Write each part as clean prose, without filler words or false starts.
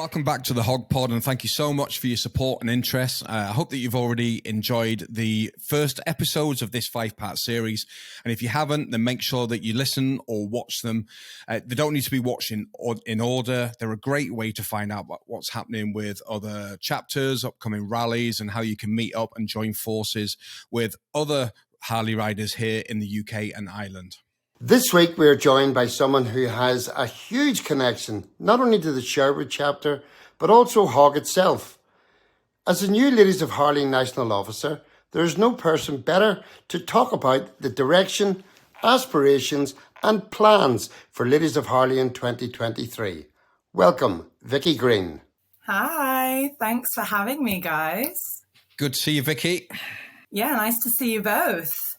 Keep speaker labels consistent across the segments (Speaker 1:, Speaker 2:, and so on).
Speaker 1: Welcome back to the HOG-POD, and thank you so much for your support and interest. I hope that you've already enjoyed the first episodes of this 5-part series. And if you haven't, then make sure that you listen or watch them. They don't need to be watched in order. They're a great way to find out what's happening with other chapters, upcoming rallies, and how you can meet up and join forces with other Harley riders here in the UK and Ireland.
Speaker 2: This week we are joined by someone who has a huge connection, not only to the Sherwood Chapter, but also HOG itself. As the new Ladies of Harley National Officer, there is no person better to talk about the direction, aspirations and plans for Ladies of Harley in 2023. Welcome, Vicki Green.
Speaker 3: Hi, thanks for having me, guys.
Speaker 1: Good to see you, Vicky.
Speaker 3: Yeah, nice to see you both.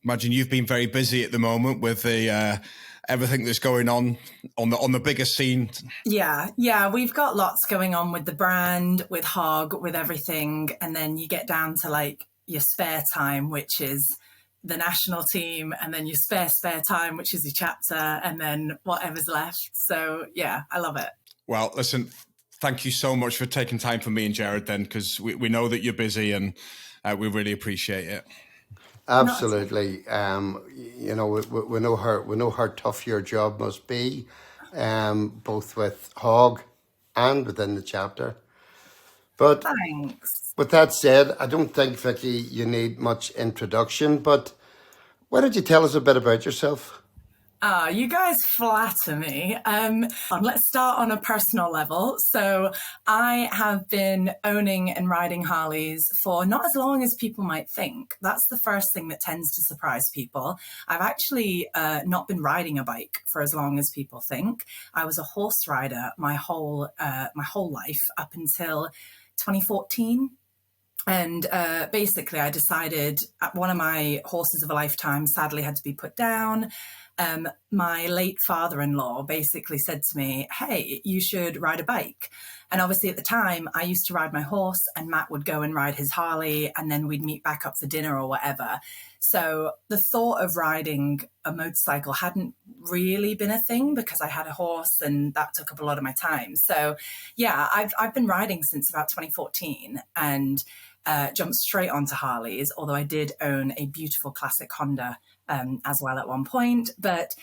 Speaker 1: Imagine you've been very busy at the moment with the everything that's going on the bigger scene.
Speaker 3: Yeah, we've got lots going on with the brand, with HOG, with everything, and then you get down to like your spare time, which is the national team, and then your spare time, which is your chapter, and then whatever's left. So yeah, I love it.
Speaker 1: Well, listen, thank you so much for taking time for me and Jared then, because we know that you're busy and we really appreciate it.
Speaker 2: Absolutely. We know how tough your job must be, both with HOG and within the chapter. But
Speaker 3: thanks.
Speaker 2: With that said, I don't think, Vicky, you need much introduction, but why don't you tell us a bit about yourself?
Speaker 3: You guys flatter me. Let's start on a personal level. So I have been owning and riding Harleys for not as long as people might think. That's the first thing that tends to surprise people. I've actually not been riding a bike for as long as people think. I was a horse rider my whole life up until 2014. And basically, I decided one of my horses of a lifetime sadly had to be put down. My late father-in-law basically said to me, hey, you should ride a bike. And obviously at the time, I used to ride my horse and Matt would go and ride his Harley and then we'd meet back up for dinner or whatever. So the thought of riding a motorcycle hadn't really been a thing because I had a horse and that took up a lot of my time. So yeah, I've been riding since about 2014 and jumped straight onto Harleys, although I did own a beautiful classic Honda as well at one point. But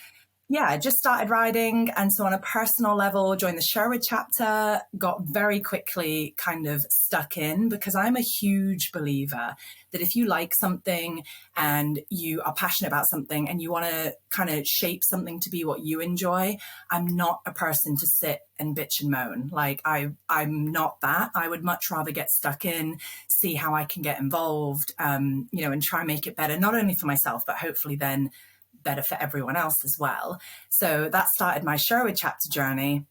Speaker 3: yeah, I just started riding. And so on a personal level, joined the Sherwood Chapter, got very quickly kind of stuck in because I'm a huge believer that if you like something and you are passionate about something and you want to kind of shape something to be what you enjoy, I'm not a person to sit and bitch and moan. Like I'm not that. I would much rather get stuck in, see how I can get involved, and try and make it better, not only for myself, but hopefully then better for everyone else as well. So that started my Sherwood Chapter journey.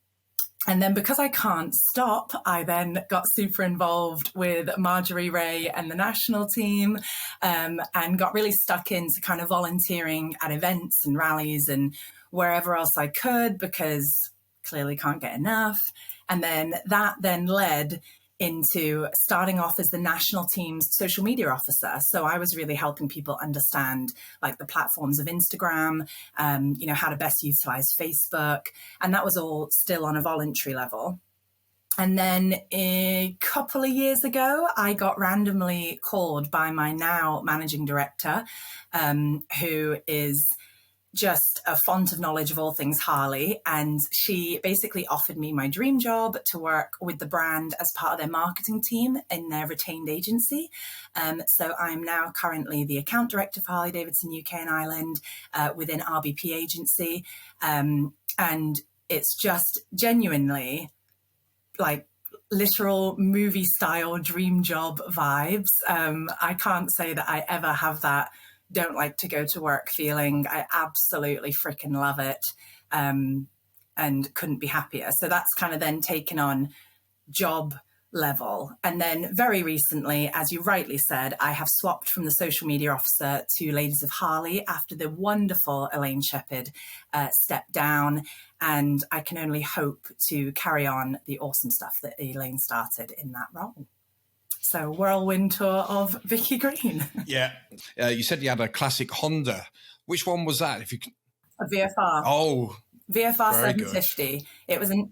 Speaker 3: And then because I can't stop, I then got super involved with Marjorie Ray and the national team, and got really stuck into kind of volunteering at events and rallies and wherever else I could, because clearly can't get enough. And then that then led into starting off as the national team's social media officer. So I was really helping people understand like the platforms of Instagram, how to best utilize Facebook. And that was all still on a voluntary level. And then a couple of years ago, I got randomly called by my now managing director, who is just a font of knowledge of all things Harley. And she basically offered me my dream job to work with the brand as part of their marketing team in their retained agency. So I'm now currently the account director for Harley-Davidson UK and Ireland within RBP agency. And it's just genuinely like literal movie style dream job vibes. I can't say that I ever have that don't like to go to work feeling. I absolutely freaking love it, and couldn't be happier. So that's kind of then taken on job level. And then very recently, as you rightly said, I have swapped from the social media officer to Ladies of Harley after the wonderful Elaine Shepherd stepped down. And I can only hope to carry on the awesome stuff that Elaine started in that role. So whirlwind tour of Vicki Green.
Speaker 1: Yeah. You said you had a classic Honda. Which one was that? If you can...
Speaker 3: A VFR.
Speaker 1: Oh,
Speaker 3: VFR 750. Good.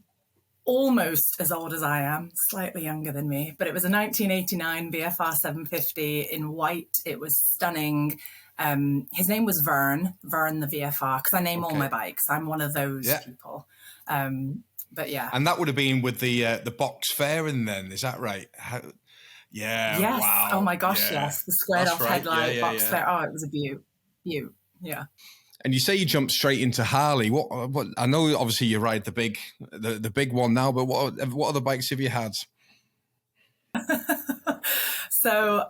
Speaker 3: almost as old as I am, slightly younger than me, but it was a 1989 VFR 750 in white. It was stunning. His name was Vern the VFR, because I name all my bikes. I'm one of those people. But yeah.
Speaker 1: And that would have been with the box fairing then, is that right? Yeah,
Speaker 3: yes.
Speaker 1: wow.
Speaker 3: Oh my gosh, yes. The squared off headlight, box fair. Oh, it was a beaut. Yeah.
Speaker 1: And you say you jumped straight into Harley. What? I know, obviously, you ride the big one now, but what other bikes have you had?
Speaker 3: So,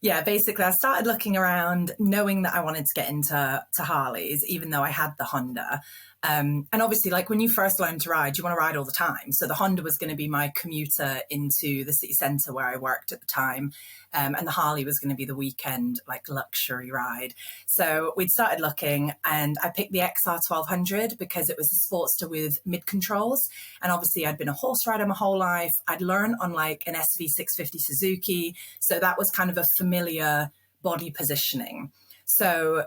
Speaker 3: basically I started looking around knowing that I wanted to get into Harleys, even though I had the Honda. And obviously, like when you first learn to ride, you want to ride all the time. So the Honda was going to be my commuter into the city centre where I worked at the time. And the Harley was going to be the weekend, like luxury ride. So we'd started looking, and I picked the XR 1200 because it was a Sportster with mid controls. And obviously I'd been a horse rider my whole life. I'd learned on like an SV650 Suzuki. So that was kind of a familiar body positioning. So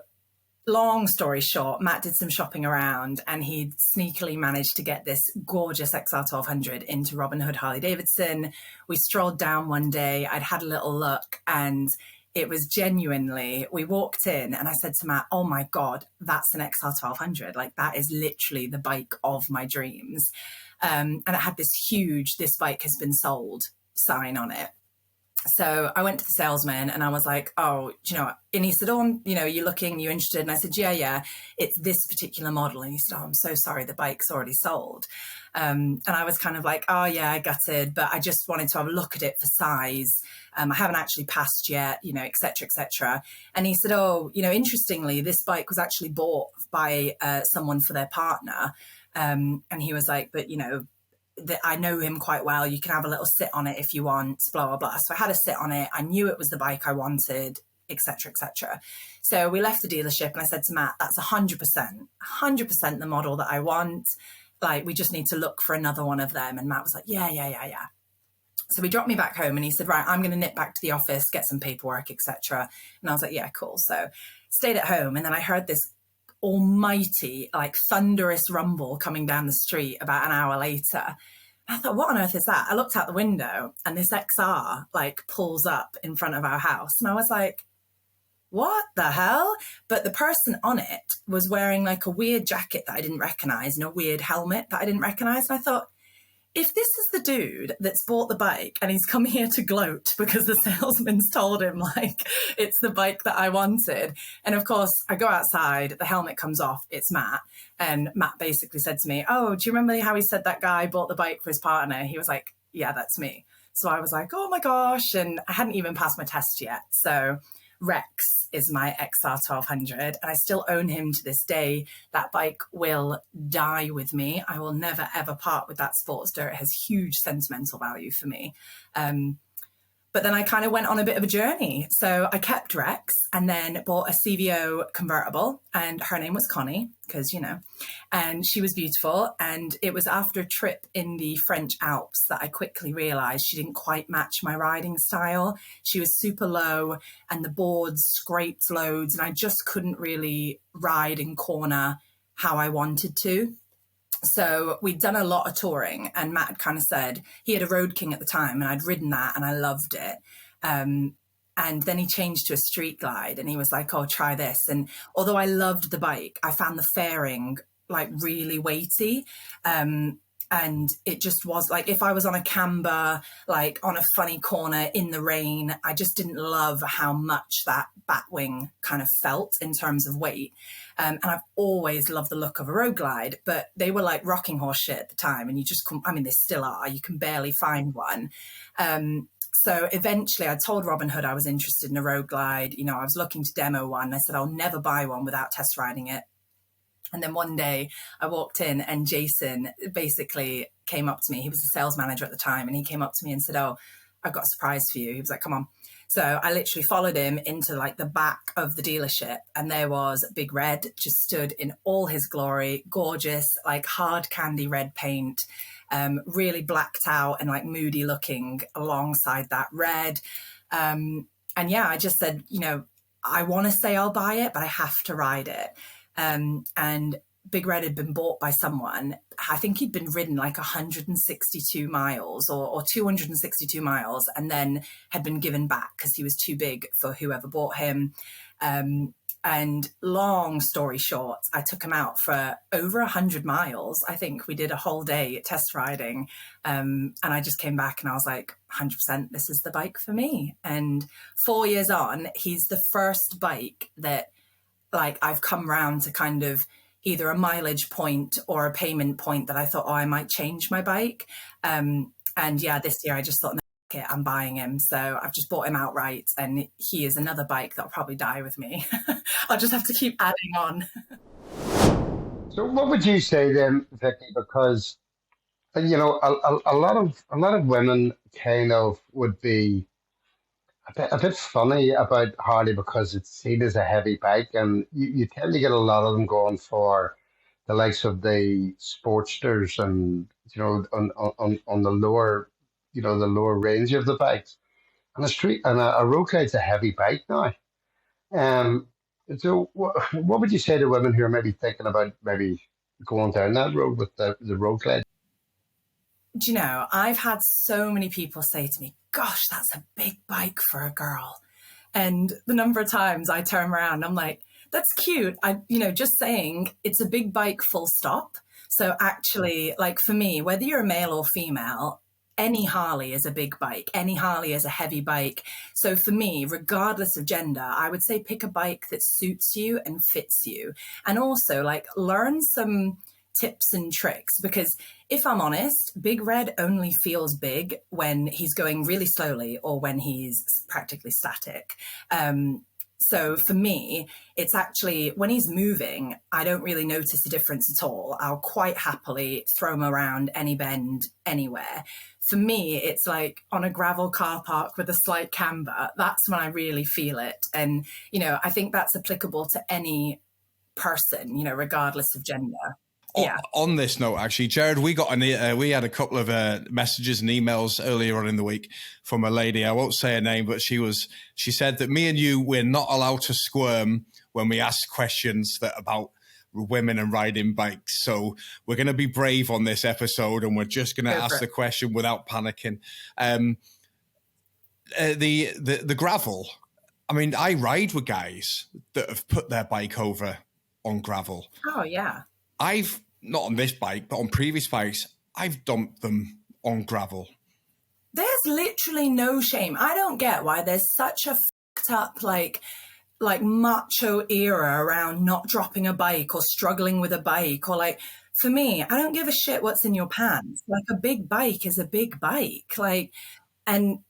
Speaker 3: long story short, Matt did some shopping around, and he sneakily managed to get this gorgeous XR 1200 into Robin Hood Harley Davidson. We strolled down one day. I'd had a little look, and it was genuinely, we walked in and I said to Matt, oh my God, that's an XR 1200. Like that is literally the bike of my dreams. And it had this huge, this bike has been sold sign on it. So I went to the salesman and I was like, oh, do you know what? And he said, oh, you're looking, you're interested. And I said, yeah, it's this particular model. And he said, oh, I'm so sorry, the bike's already sold. And I was kind of like, oh yeah, I gutted, but I just wanted to have a look at it for size. I haven't actually passed yet, et cetera, et cetera. And he said, oh, interestingly, this bike was actually bought by someone for their partner. And he was like, but that I know him quite well. You can have a little sit on it if you want, blah, blah, blah. So I had a sit on it. I knew it was the bike I wanted, et cetera, et cetera. So we left the dealership and I said to Matt, that's 100% the model that I want. Like, we just need to look for another one of them. And Matt was like, yeah. So he dropped me back home and he said, right, I'm going to nip back to the office, get some paperwork, et cetera. And I was like, yeah, cool. So stayed at home. And then I heard this almighty, like thunderous rumble coming down the street about an hour later. I thought, what on earth is that? I looked out the window and this XR like pulls up in front of our house. And I was like, what the hell? But the person on it was wearing like a weird jacket that I didn't recognize and a weird helmet that I didn't recognize. And I thought, if this is the dude that's bought the bike and he's come here to gloat because the salesman's told him like it's the bike that I wanted. And of course I go outside, the helmet comes off, it's Matt. And Matt basically said to me, oh, do you remember how he said that guy bought the bike for his partner? He was like, yeah, that's me. So I was like, oh my gosh. And I hadn't even passed my test yet. So Rex is my XR 1200 and I still own him to this day. That bike will die with me. I will never ever part with that Sportster. It has huge sentimental value for me. But then I kind of went on a bit of a journey. So I kept Rex and then bought a CVO convertible, and her name was Connie because, and she was beautiful. And it was after a trip in the French Alps that I quickly realized she didn't quite match my riding style. She was super low and the boards scraped loads and I just couldn't really ride in corner how I wanted to. So we'd done a lot of touring and Matt had kind of said, he had a Road King at the time and I'd ridden that and I loved it. And then he changed to a Street Glide and he was like, oh, try this. And although I loved the bike, I found the fairing like really weighty. And it just was like, if I was on a camber, like on a funny corner in the rain, I just didn't love how much that Batwing kind of felt in terms of weight. And I've always loved the look of a Road Glide, but they were like rocking horse shit at the time. And you just couldn't, they still are, you can barely find one. So eventually I told Robin Hood I was interested in a Road Glide. I was looking to demo one. I said, I'll never buy one without test riding it. And then one day I walked in and Jason basically came up to me. He was the sales manager at the time. And he came up to me and said, oh, I've got a surprise for you. He was like, come on. So I literally followed him into like the back of the dealership. And there was Big Red just stood in all his glory, gorgeous, like hard candy red paint, really blacked out and like moody looking alongside that red. And yeah, I just said, I want to say I'll buy it, but I have to ride it. And Big Red had been bought by someone. I think he'd been ridden like 162 miles or 262 miles, and then had been given back because he was too big for whoever bought him. And long story short, I took him out for over 100 miles. I think we did a whole day test riding. And I just came back and I was like, 100%, this is the bike for me. And 4 years on, he's the first bike that like I've come round to kind of either a mileage point or a payment point that I thought, oh, I might change my bike. And yeah, this year I just thought, no, I'm buying him. So I've just bought him outright, and he is another bike that'll probably die with me. I'll just have to keep adding on.
Speaker 2: So what would you say then, Vicky? Because, you know, a lot of women kind of would be a bit funny about Harley because it's seen as a heavy bike, and you tend to get a lot of them going for the likes of the Sportsters and, you know, on the lower, you know, the lower range of the bikes. And a road glide's a heavy bike now. So what would you say to women who are maybe thinking about maybe going down that road with the road glide?
Speaker 3: Do you know, I've had so many people say to me, gosh, that's a big bike for a girl. And the number of times I turn around, I'm like, that's cute. Just saying it's a big bike full stop. So actually, like for me, whether you're a male or female, any Harley is a big bike. Any Harley is a heavy bike. So for me, regardless of gender, I would say pick a bike that suits you and fits you. And also like learn some tips and tricks, because if I'm honest, Big Red only feels big when he's going really slowly or when he's practically static. So for me, it's actually when he's moving, I don't really notice a difference at all. I'll quite happily throw him around any bend, anywhere. For me, it's like on a gravel car park with a slight camber. That's when I really feel it. And, you know, I think that's applicable to any person, you know, regardless of gender. Yeah.
Speaker 1: On this note, actually, Jared, we had a couple of messages and emails earlier on in the week from a lady. I won't say her name, but she said that me and you, we're not allowed to squirm when we ask questions about women and riding bikes. So we're going to be brave on this episode, and we're just going to ask the question without panicking. The gravel. I mean, I ride with guys that have put their bike over on gravel.
Speaker 3: Oh yeah.
Speaker 1: I've not on this bike, but on previous bikes, I've dumped them on gravel.
Speaker 3: There's literally no shame. I don't get why there's such a fucked up like macho era around not dropping a bike or struggling with a bike, or like for me, I don't give a shit what's in your pants. Like a big bike is a big bike. Like and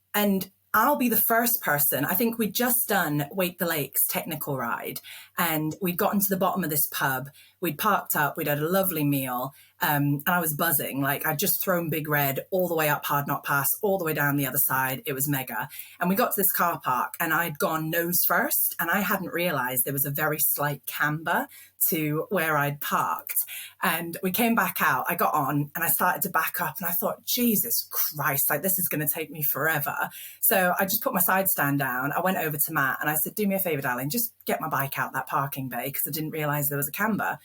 Speaker 3: I'll be the first person. I think we'd just done Wake the Lakes technical ride, and we'd gotten to the bottom of this pub. We'd parked up, we'd had a lovely meal, and I was buzzing. Like I'd just thrown Big Red all the way up Hard Knot Pass, all the way down the other side. It was mega. And we got to this car park, and I'd gone nose first, and I hadn't realized there was a very slight camber to where I'd parked. And we came back out, I got on, and I started to back up, and I thought, Jesus Christ, like this is going to take me forever. So I just put my side stand down. I went over to Matt and I said, do me a favor, darling, just get my bike out that parking bay, because I didn't realize there was a camber.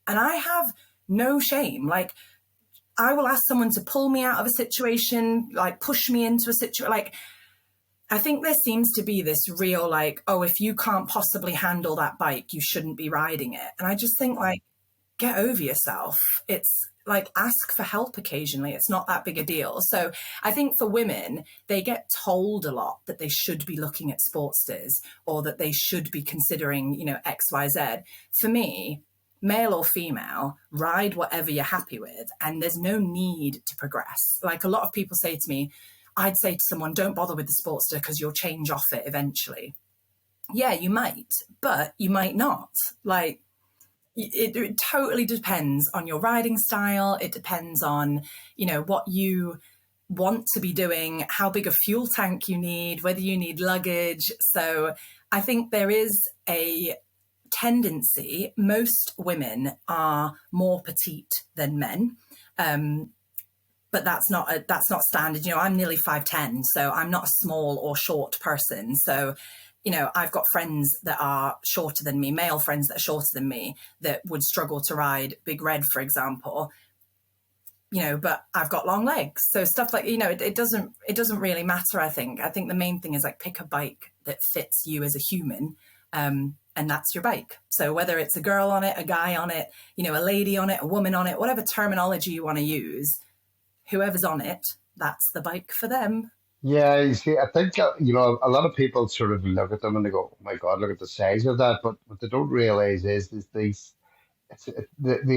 Speaker 3: And I have no shame. Like I will ask someone to pull me out of a situation, like push me into a situation. Like I think there seems to be this real like, oh, if you can't possibly handle that bike, you shouldn't be riding it. And I just think like, get over yourself. It's like ask for help occasionally. It's not that big a deal. So I think for women, they get told a lot that they should be looking at Sportsters or that they should be considering, you know, X, Y, Z. For me, male or female, ride whatever you're happy with. And there's no need to progress. Like a lot of people say to me, I'd say to someone, don't bother with the Sportster because you'll change off it eventually. Yeah, you might, but you might not. Like, it totally depends on your riding style. It depends on, you know, what you want to be doing, how big a fuel tank you need, whether you need luggage. So I think there is a tendency, most women are more petite than men. But that's not standard. You know, I'm nearly 5'10", so I'm not a small or short person. So, I've got friends that are shorter than me, male friends that are shorter than me, that would struggle to ride Big Red, for example. But I've got long legs. So stuff like, it doesn't really matter, I think. I think the main thing is like pick a bike that fits you as a human. And that's your bike. So whether it's a girl on it, a guy on it, a lady on it, a woman on it, whatever terminology you want to use, whoever's on it, that's the bike for them.
Speaker 2: Yeah, you see, I think, a lot of people sort of look at them and they go, oh my God, look at the size of that. But what they don't realize is they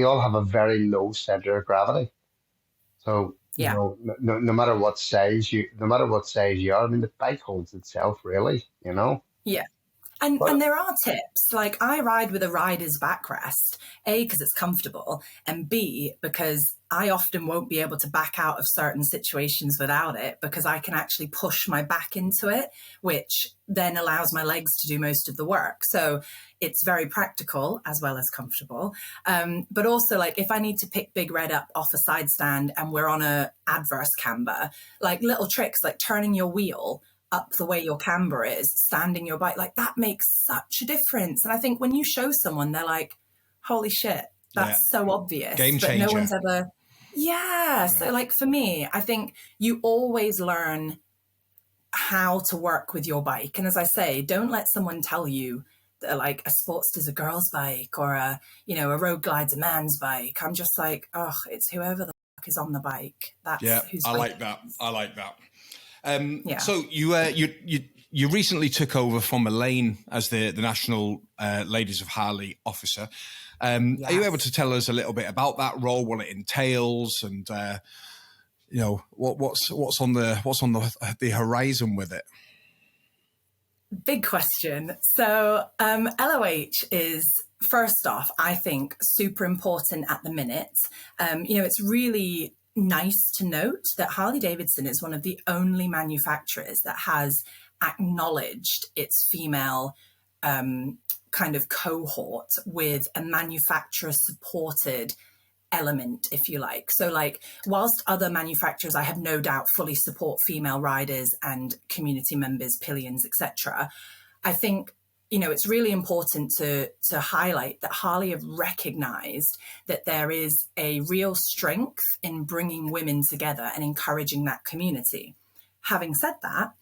Speaker 2: all have a very low center of gravity. So,
Speaker 3: Yeah.
Speaker 2: no matter what size you are, I mean, the bike holds itself, really,
Speaker 3: Yeah. And there are tips. Like I ride with a rider's backrest, A, because it's comfortable, and B, because I often won't be able to back out of certain situations without it, because I can actually push my back into it, which then allows my legs to do most of the work. So it's very practical as well as comfortable. But also, like if I need to pick Big Red up off a side stand and we're on a adverse camber, like little tricks like turning your wheel up the way your camber is, standing your bike, like that makes such a difference. And I think when you show someone, they're like, holy shit, that's so obvious.
Speaker 1: Game changer.
Speaker 3: But no one's ever, So like for me, I think you always learn how to work with your bike. And as I say, don't let someone tell you that like a Sportster's a girl's bike or a Road Glide's a man's bike. I'm just like, it's whoever the fuck is on the bike. That's who's
Speaker 1: I like that. So you recently took over from Elaine as the National Ladies of Harley Officer.
Speaker 3: Yes.
Speaker 1: Are you able to tell us a little bit about that role, what it entails, and what's on the horizon with it?
Speaker 3: Big question. So LOH is, first off, I think super important at the minute. It's really nice to note that Harley-Davidson is one of the only manufacturers that has acknowledged its female kind of cohort with a manufacturer-supported element, if you like. So like, whilst other manufacturers, I have no doubt, fully support female riders and community members, pillions, etc., I think it's really important to highlight that Harley have recognized that there is a real strength in bringing women together and encouraging that community. Having said that,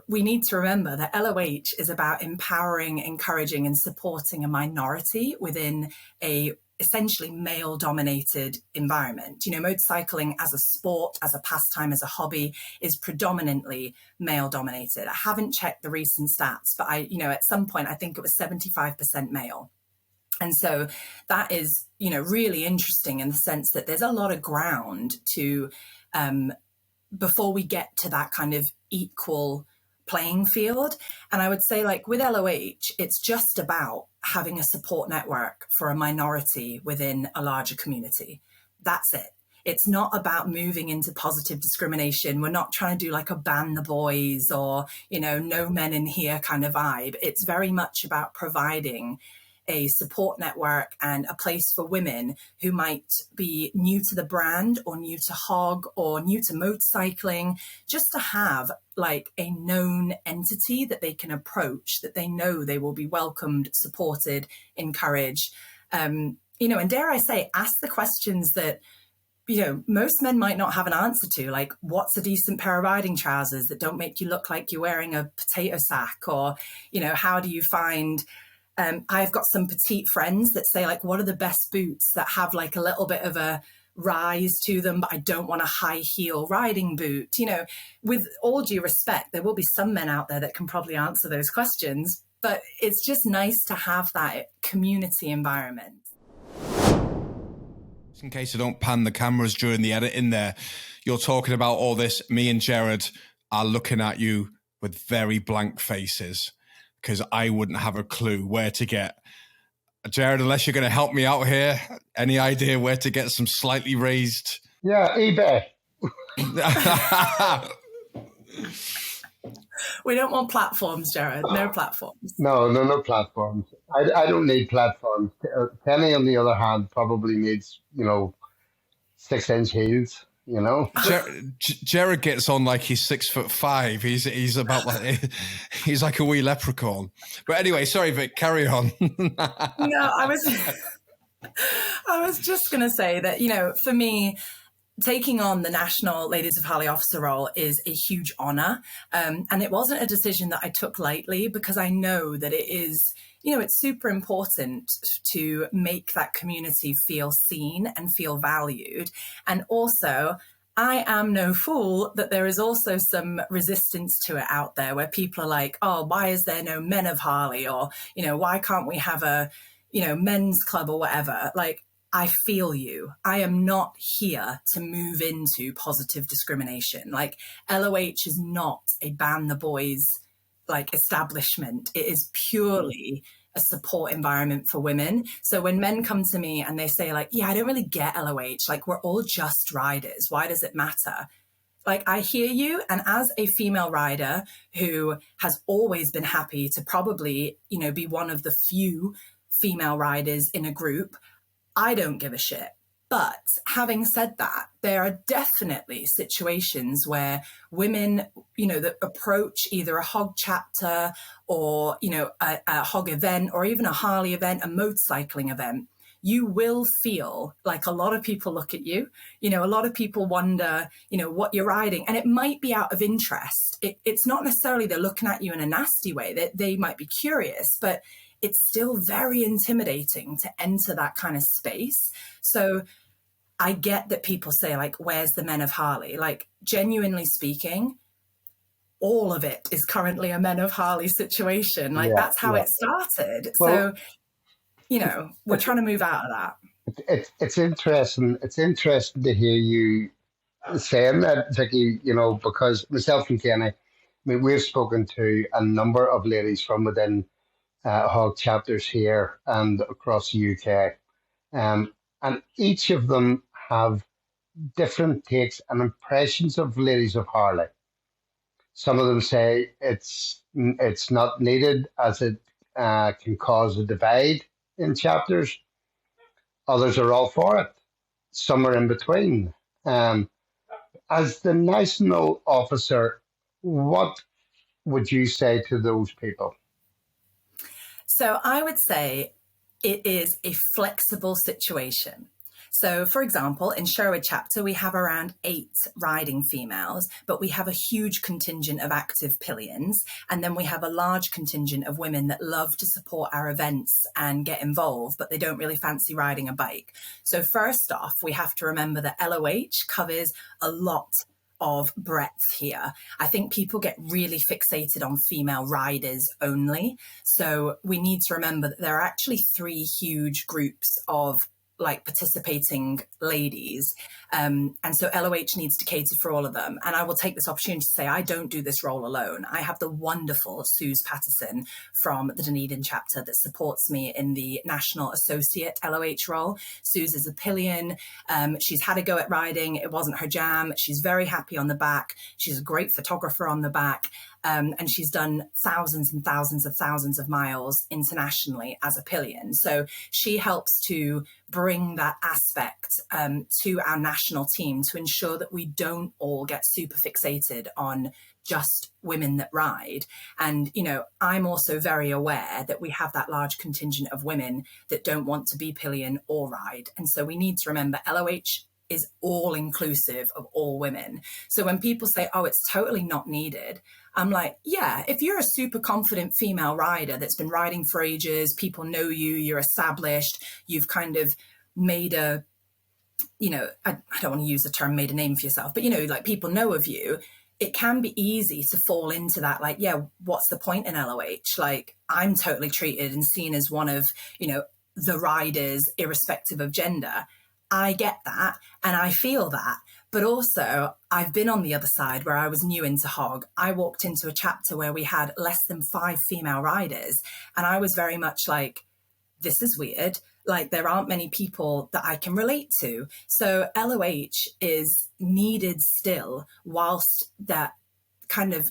Speaker 3: we need to remember that LOH is about empowering, encouraging, and supporting a minority within a essentially male-dominated environment. Motorcycling as a sport, as a pastime, as a hobby is predominantly male-dominated. I haven't checked the recent stats, but at some point, I think it was 75% male. And so that is, really interesting in the sense that there's a lot of ground to, before we get to that kind of equal playing field. And I would say, like with LOH, it's just about having a support network for a minority within a larger community. That's it. It's not about moving into positive discrimination. We're not trying to do like a ban the boys or, no men in here kind of vibe. It's very much about providing a support network and a place for women who might be new to the brand or new to HOG or new to motorcycling, just to have like a known entity that they can approach, that they know they will be welcomed, supported, encouraged, and dare I say, ask the questions that, most men might not have an answer to, like, what's a decent pair of riding trousers that don't make you look like you're wearing a potato sack? Or, how do you find... I've got some petite friends that say, like, what are the best boots that have like a little bit of a rise to them, but I don't want a high heel riding boot? With all due respect, there will be some men out there that can probably answer those questions, but it's just nice to have that community environment.
Speaker 1: In case I don't pan the cameras during the edit in there, you're talking about all this. Me and Jared are looking at you with very blank faces, because I wouldn't have a clue where to get. Jared, unless you're going to help me out here, any idea where to get some slightly raised?
Speaker 2: Yeah, eBay.
Speaker 3: We don't want platforms, Jared. No platforms.
Speaker 2: No platforms. I don't need platforms. Penny, on the other hand, probably needs, 6-inch heels. you know.
Speaker 1: Jared gets on like he's 6'5". He's about like he's like a wee leprechaun. But anyway, sorry, Vic, carry on.
Speaker 3: No, I was just going to say that, you know, for me, taking on the National Ladies of Harley Officer role is a huge honor. And it wasn't a decision that I took lightly, because I know that it is, you know, it's super important to make that community feel seen and feel valued. And also, I am no fool that there is also some resistance to it out there, where people are like, oh, why is there no Men of Harley? Or, you know, why can't we have a, you know, men's club or whatever? Like, I feel you. I am not here to move into positive discrimination. Like, LOH is not a ban the boys like establishment. It is purely a support environment for women. So when men come to me and they say like, yeah, I don't really get LOH. Like, we're all just riders. Why does it matter? Like, I hear you. And as a female rider who has always been happy to probably, you know, be one of the few female riders in a group, I don't give a shit. But having said that, there are definitely situations where women, you know, that approach either a HOG chapter or, you know, a HOG event, or even a Harley event, a motorcycling event, you will feel like a lot of people look at you. You know, a lot of people wonder, you know, what you're riding. And it might be out of interest. It's not necessarily they're looking at you in a nasty way. They might be curious, but it's still very intimidating to enter that kind of space. So I get that people say like, where's the Men of Harley? Like, genuinely speaking, all of it is currently a Men of Harley situation. Like, that's how it started. Well, so, you know, we're trying to move out of that.
Speaker 2: It's interesting. It's interesting to hear you saying that, Vicky, you know, because myself and Kenny, I mean, we've spoken to a number of ladies from within HOG chapters here and across the UK. And each of them have different takes and impressions of Ladies of Harley. Some of them say it's not needed, as it can cause a divide in chapters. Others are all for it. Some are in between. As the national officer, what would you say to those people?
Speaker 3: So I would say it is a flexible situation. So, for example, in Sherwood Chapter, we have around 8 riding females, but we have a huge contingent of active pillions. And then we have a large contingent of women that love to support our events and get involved, but they don't really fancy riding a bike. So first off, we have to remember that LOH covers a lot of breadth here. I think people get really fixated on female riders only. So we need to remember that there are actually 3 huge groups of like participating ladies. And so LOH needs to cater for all of them. And I will take this opportunity to say I don't do this role alone. I have the wonderful Suze Patterson from the Dunedin chapter that supports me in the National Associate LOH role. Suze is a pillion. She's had a go at riding. It wasn't her jam. She's very happy on the back. She's a great photographer on the back. And she's done thousands and thousands of miles internationally as a pillion. So she helps to bring that aspect to our national team to ensure that we don't all get super fixated on just women that ride. And, you know, I'm also very aware that we have that large contingent of women that don't want to be pillion or ride. And so we need to remember LOH is all inclusive of all women. So when people say, oh, it's totally not needed, I'm like, yeah, if you're a super confident female rider that's been riding for ages, people know you, you're established, you've kind of made a, you know, I don't want to use the term made a name for yourself, but, you know, like people know of you, it can be easy to fall into that, like, yeah, what's the point in LOH? Like, I'm totally treated and seen as one of, you know, the riders, irrespective of gender. I get that and I feel that. But also, I've been on the other side where I was new into HOG. I walked into a chapter where we had less than 5 female riders. And I was very much like, this is weird. Like, there aren't many people that I can relate to. So LOH is needed still, whilst that kind of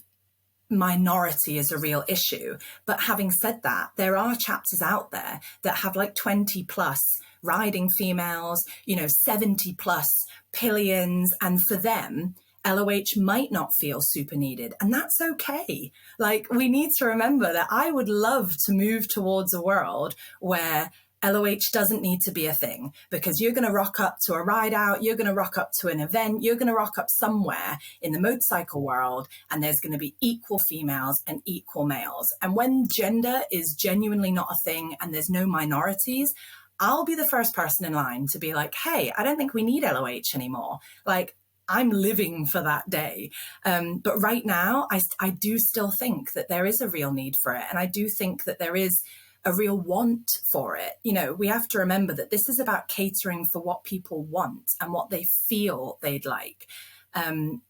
Speaker 3: minority is a real issue. But having said that, there are chapters out there that have like 20 plus riding females, 70 plus pillions. And for them, LOH might not feel super needed, and that's okay. Like, we need to remember that I would love to move towards a world where LOH doesn't need to be a thing, because you're going to rock up to a ride out, you're going to rock up to an event, you're going to rock up somewhere in the motorcycle world, and there's going to be equal females and equal males. And when gender is genuinely not a thing and there's no minorities, I'll be the first person in line to be like, hey, I don't think we need LOH anymore. Like, I'm living for that day. But right now, I do still think that there is a real need for it. And I do think that there is a real want for it. We have to remember that this is about catering for what people want and what they feel they'd like. And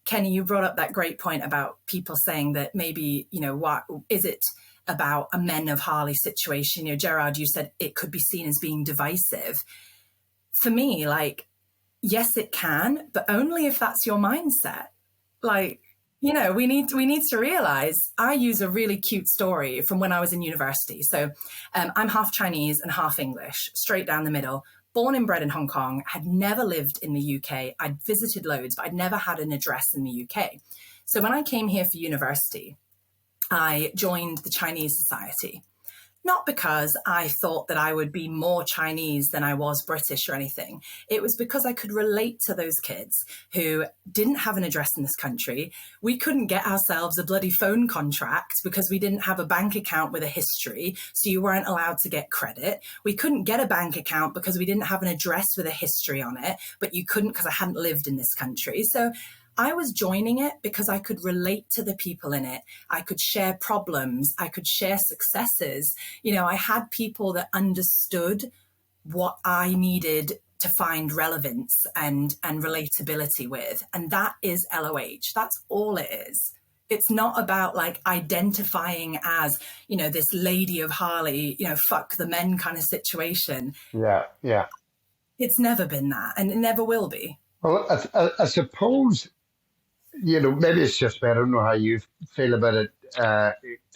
Speaker 3: Kenny, you brought up that great point about people saying that maybe, what is it about a Men of Harley situation? Gerard, you said it could be seen as being divisive. For me, like, yes, it can, but only if that's your mindset. Like, we need to realize, I use a really cute story from when I was in university. So I'm half Chinese and half English, straight down the middle, born and bred in Hong Kong, had never lived in the UK. I'd visited loads, but I'd never had an address in the UK. So when I came here for university, I joined the Chinese Society. Not because I thought that I would be more Chinese than I was British or anything. It was because I could relate to those kids who didn't have an address in this country. We couldn't get ourselves a bloody phone contract because we didn't have a bank account with a history, so you weren't allowed to get credit. We couldn't get a bank account because we didn't have an address with a history on it, but you couldn't because I hadn't lived in this country. So I was joining it because I could relate to the people in it. I could share problems. I could share successes. I had people that understood what I needed to find relevance and relatability with. And that is LOH. That's all it is. It's not about like identifying as, this Lady of Harley, fuck the men kind of situation.
Speaker 2: Yeah.
Speaker 3: It's never been that, and it never will be.
Speaker 2: Well, I suppose, maybe it's just me. I don't know how you feel about it,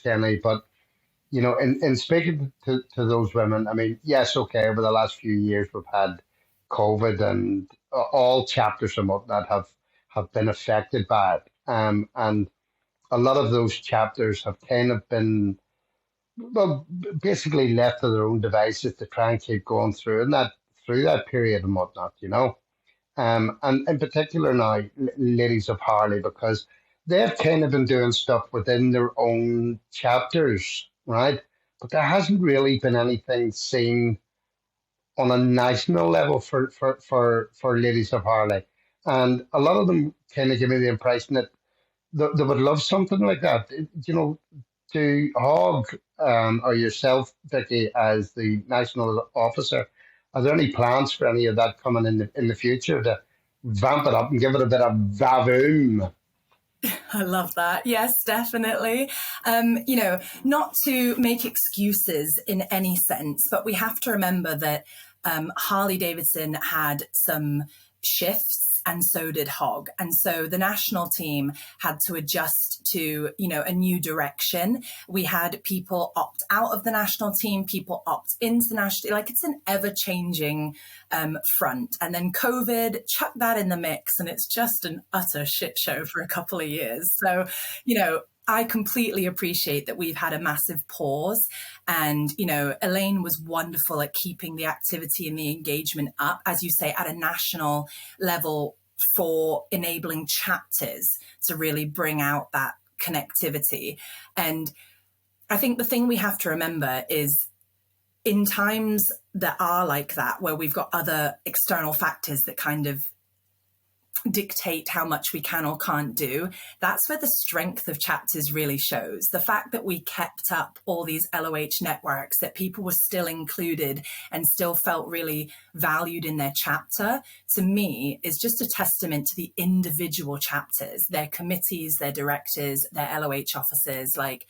Speaker 2: Kenny, but, in speaking to those women, I mean, yes, okay, over the last few years, we've had COVID and all chapters and whatnot have been affected by it. And a lot of those chapters have kind of been, well, basically left to their own devices to try and keep going through that period and whatnot, and in particular now, Ladies of Harley, because they've kind of been doing stuff within their own chapters, right? But there hasn't really been anything seen on a national level for Ladies of Harley. And a lot of them kind of give me the impression that they would love something like that. To HOG or yourself, Vicky, as the National Officer, are there any plans for any of that coming in the future to vamp it up and give it a bit of vavoom?
Speaker 3: I love that. Yes, definitely. Not to make excuses in any sense, but we have to remember that Harley-Davidson had some shifts, and so did HOG. And so the national team had to adjust to, a new direction. We had people opt out of the national team, people opt into the national, like, it's an ever-changing front. And then COVID, chuck that in the mix, and it's just an utter shit show for a couple of years. So, I completely appreciate that we've had a massive pause, and, Elaine was wonderful at keeping the activity and the engagement up, as you say, at a national level for enabling chapters to really bring out that connectivity. And I think the thing we have to remember is, in times that are like that, where we've got other external factors that kind of dictate how much we can or can't do, that's where the strength of chapters really shows. The fact that we kept up all these LOH networks, that people were still included and still felt really valued in their chapter, to me is just a testament to the individual chapters, their committees, their directors, their LOH officers. Like,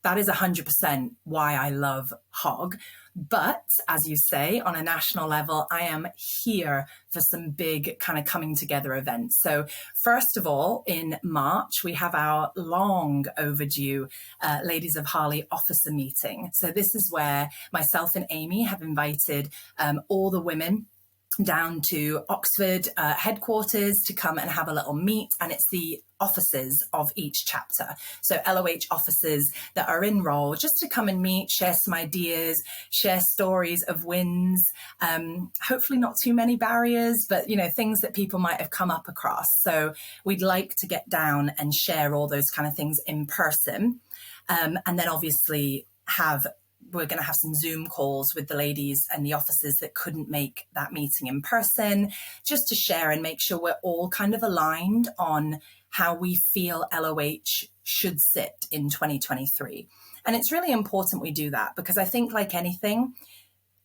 Speaker 3: that is 100% why I love HOG. But as you say, on a national level, I am here for some big kind of coming together events. So first of all, in March, we have our long overdue Ladies of Harley Officer meeting. So this is where myself and Amy have invited all the women down to Oxford headquarters to come and have a little meet. And it's the officers of each chapter. So LOH officers that are in role just to come and meet, share some ideas, share stories of wins, hopefully not too many barriers, but, you know, things that people might have come up across. So we'd like to get down and share all those kind of things in person. And then obviously we're going to have some Zoom calls with the ladies and the officers that couldn't make that meeting in person, just to share and make sure we're all kind of aligned on how we feel LOH should sit in 2023. And it's really important we do that, because I think, like anything,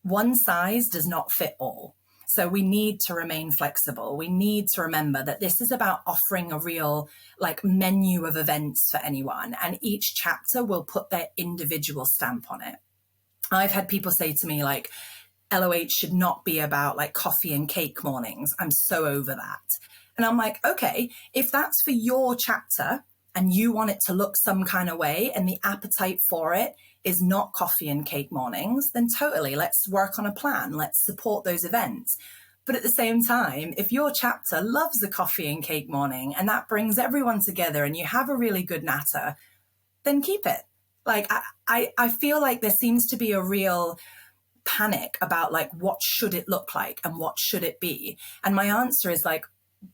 Speaker 3: one size does not fit all. So we need to remain flexible. We need to remember that this is about offering a real menu of events for anyone, and each chapter will put their individual stamp on it. I've had people say to me, LOH should not be about coffee and cake mornings. I'm so over that. And I'm like, okay, if that's for your chapter and you want it to look some kind of way and the appetite for it is not coffee and cake mornings, then totally, let's work on a plan. Let's support those events. But at the same time, if your chapter loves a coffee and cake morning and that brings everyone together and you have a really good natter, then keep it. I feel like there seems to be a real panic about what should it look like and what should it be? And my answer is